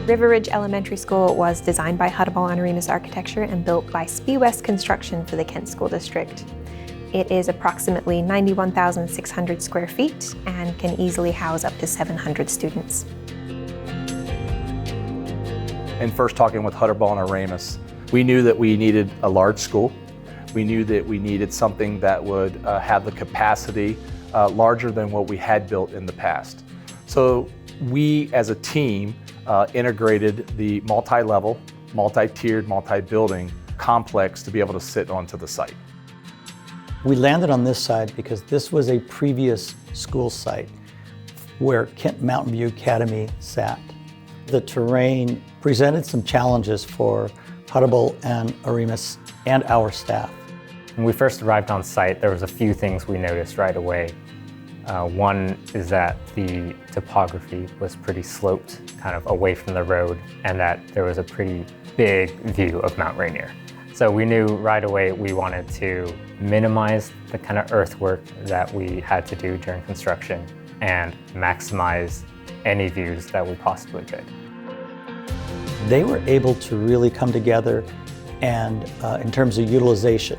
River Ridge Elementary School was designed by Hutteball and Oremus Architecture and built by Spee West Construction for the Kent School District. It is approximately 91,600 square feet and can easily house up to 700 students. And first talking with Hutteball and Oremus, we knew that we needed a large school. We knew that we needed something that would have the capacity larger than what we had built in the past. So we as a team integrated the multi-level, multi-tiered, multi-building complex to be able to sit onto the site. We landed on this site because this was a previous school site where Kent Mountain View Academy sat. The terrain presented some challenges for Hutteball and Oremus and our staff. When we first arrived on site, there was a few things we noticed right away. One is that the topography was pretty sloped, kind of away from the road, and that there was a pretty big view of Mount Rainier. So we knew right away we wanted to minimize the kind of earthwork that we had to do during construction and maximize any views that we possibly could. They were able to really come together and in terms of utilization.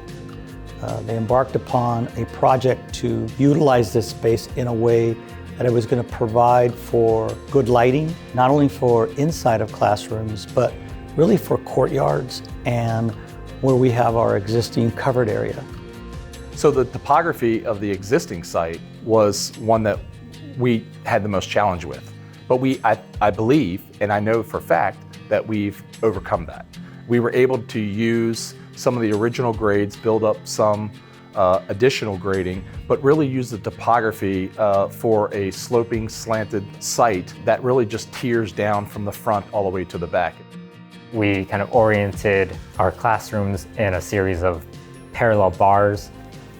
They embarked upon a project to utilize this space in a way that it was going to provide for good lighting, not only for inside of classrooms, but really for courtyards and where we have our existing covered area. So the topography of the existing site was one that we had the most challenge with. But I believe, and I know for a fact, that we've overcome that. We were able to use some of the original grades, build up some additional grading, but really use the topography for a sloping, slanted site that really just tears down from the front all the way to the back. We kind of oriented our classrooms in a series of parallel bars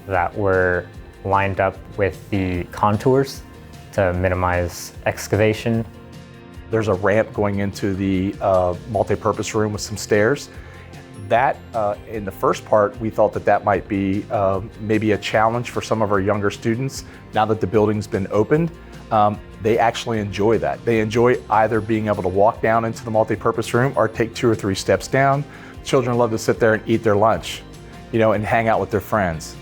that were lined up with the contours to minimize excavation. There's a ramp going into the multi-purpose room with some stairs. That, in the first part, we thought that might be maybe a challenge for some of our younger students. Now that the building's been opened, they actually enjoy that. They enjoy either being able to walk down into the multi-purpose room or take 2 or 3 steps down. Children love to sit there and eat their lunch, and hang out with their friends.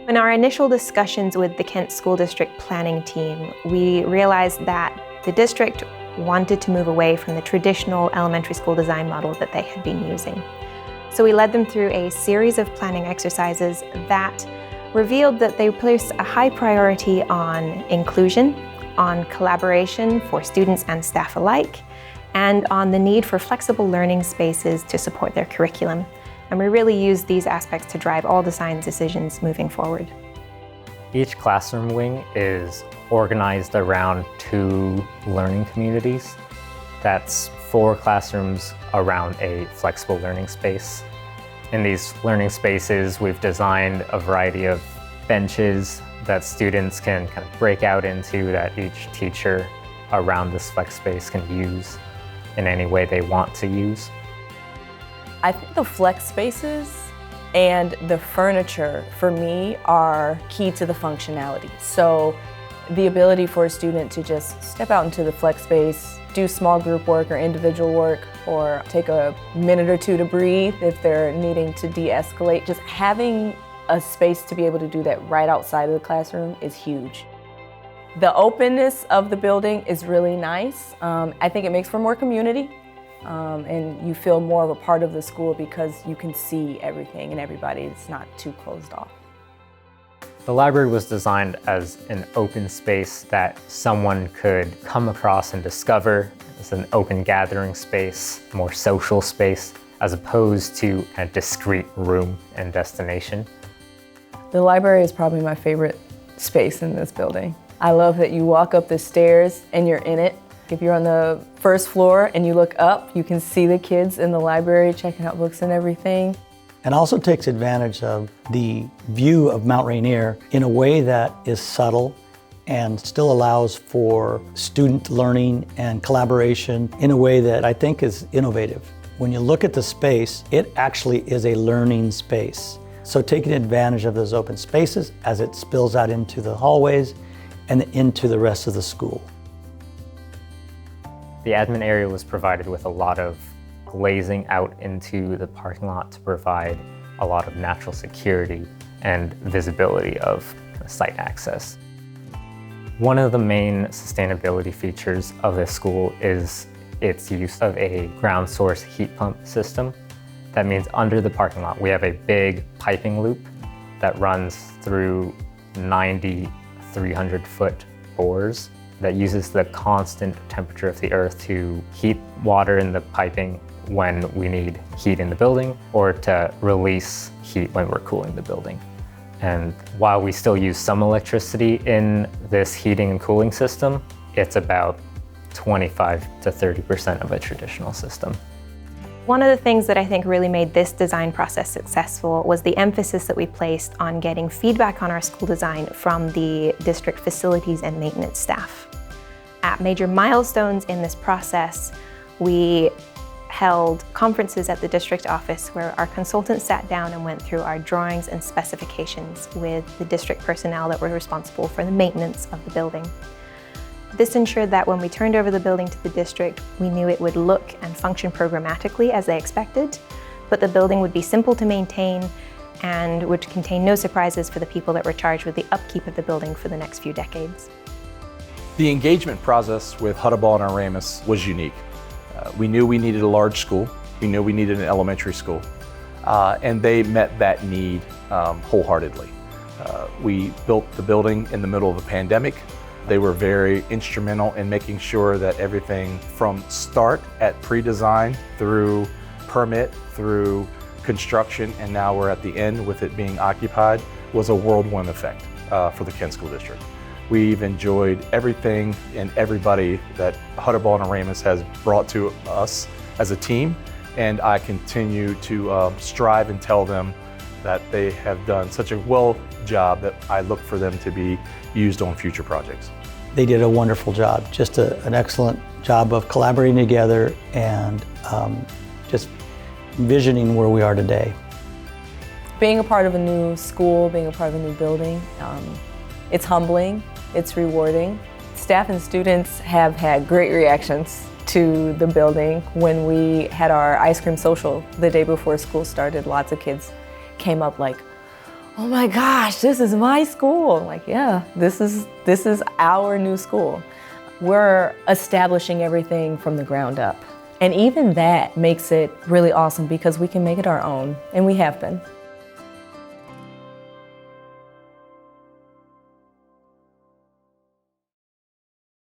In our initial discussions with the Kent School District planning team, we realized that the district wanted to move away from the traditional elementary school design model that they had been using. So we led them through a series of planning exercises that revealed that they place a high priority on inclusion, on collaboration for students and staff alike, and on the need for flexible learning spaces to support their curriculum. And we really used these aspects to drive all design decisions moving forward. Each classroom wing is organized around 2 learning communities. That's 4 classrooms around a flexible learning space. In these learning spaces, we've designed a variety of benches that students can kind of break out into, that each teacher around this flex space can use in any way they want to use. I think the flex spaces and the furniture, for me, are key to the functionality. So the ability for a student to just step out into the flex space, do small group work or individual work, or take a minute or 2 to breathe if they're needing to de-escalate. Just having a space to be able to do that right outside of the classroom is huge. The openness of the building is really nice. I think it makes for more community. And you feel more of a part of the school because you can see everything and everybody. It's not too closed off. The library was designed as an open space that someone could come across and discover. It's an open gathering space, more social space, as opposed to a discrete room and destination. The library is probably my favorite space in this building. I love that you walk up the stairs and you're in it. If you're on the first floor and you look up, you can see the kids in the library checking out books and everything. And also takes advantage of the view of Mount Rainier in a way that is subtle and still allows for student learning and collaboration in a way that I think is innovative. When you look at the space, it actually is a learning space. So taking advantage of those open spaces as it spills out into the hallways and into the rest of the school. The admin area was provided with a lot of glazing out into the parking lot to provide a lot of natural security and visibility of site access. One of the main sustainability features of this school is its use of a ground source heat pump system. That means under the parking lot, we have a big piping loop that runs through 90 300-foot bores that uses the constant temperature of the earth to heat water in the piping when we need heat in the building, or to release heat when we're cooling the building. And while we still use some electricity in this heating and cooling system, it's about 25 to 30% of a traditional system. One of the things that I think really made this design process successful was the emphasis that we placed on getting feedback on our school design from the district facilities and maintenance staff. At major milestones in this process, we held conferences at the district office where our consultants sat down and went through our drawings and specifications with the district personnel that were responsible for the maintenance of the building. This ensured that when we turned over the building to the district, we knew it would look and function programmatically as they expected, but the building would be simple to maintain and would contain no surprises for the people that were charged with the upkeep of the building for the next few decades. The engagement process with Hutteball and Oremus was unique. We knew we needed a large school. We knew we needed an elementary school. And they met that need wholeheartedly. We built the building in the middle of a pandemic. They were very instrumental in making sure that everything from start at pre-design through permit, through construction, and now we're at the end with it being occupied, was a whirlwind effect for the Kent School District. We've enjoyed everything and everybody that Hutteball and Oremus has brought to us as a team, and I continue to strive and tell them that they have done such a well job that I look for them to be used on future projects. They did a wonderful job, just an excellent job of collaborating together and just envisioning where we are today. Being a part of a new school, being a part of a new building, it's humbling, it's rewarding. Staff and students have had great reactions to the building. When we had our ice cream social the day before school started, lots of kids came up like, "Oh my gosh, this is my school." I'm like, yeah, this is our new school. We're establishing everything from the ground up. And even that makes it really awesome because we can make it our own, and we have been.